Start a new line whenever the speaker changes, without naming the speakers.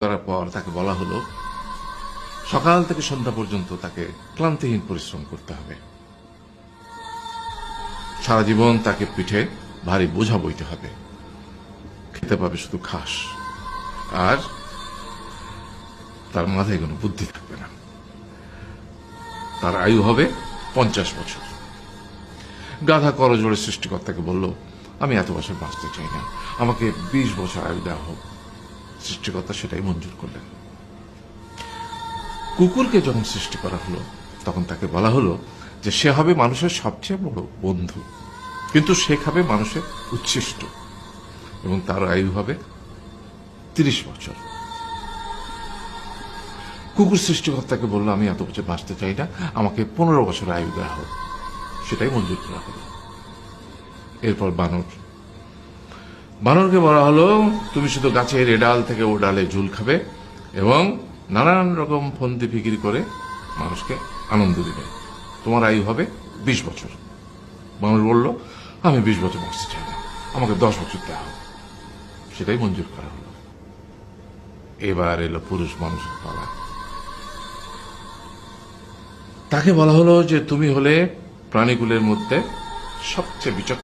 করার পর তাকে বলা হলো সকাল থেকে সন্ধ্যা পর্যন্ত তাকে ক্লান্তিহীন পরিশ্রম করতে হবে, সারা জীবন তাকে পিঠে ভারী বোঝা বইতে হবে, খেতে পাবে শুধু ঘাস, আর তার মাথায় কোনো বুদ্ধি থাকবে না। তার আয়ু হবে 50 বছর। গাধা করজোড়ে সৃষ্টিকর্তাকে বলল, আমি এত বছর বাঁচতে চাই না, আমাকে 20 বছর আয়ু দেওয়া হোক। সৃষ্টিকর্তা সেটাই মঞ্জুর করলেন। কুকুরকে যখন সৃষ্টি করা হলো তখন তাকে বলা হলো যে সে হবে মানুষের সবচেয়ে বড় বন্ধু, কিন্তু সে খাবে মানুষের উচ্ছিষ্ট, এবং তার আয়ু হবে 30 বছর। কুকুর সৃষ্টিকর্তাকে বলল, আমি এত বছর বাঁচতে চাই না, আমাকে 15 বছর আয়ু দেওয়া হোক। সেটাই মঞ্জুর করা হলো। এরপর বানরকে বলা হলো, তুমি শুধু গাছের এ ডাল থেকে ও ডালে ঝুল খাবে এবং নানান রকম ফন্দি ফিকির করে মানুষকে আনন্দ দিবে, তোমার আয়ু হবে 20 বছর। মানুষ বলল, আমি 20 বছর বাঁচতে চাই না, আমাকে 10 বছর দেওয়া হোক। সেটাই মঞ্জুর করা হলো। এবার এলো পুরুষ মানুষের পালা। তাকে বলা হলো যে তুমি হলে প্রাণীকুলের মধ্যে সবচেয়ে বিচক্ষণ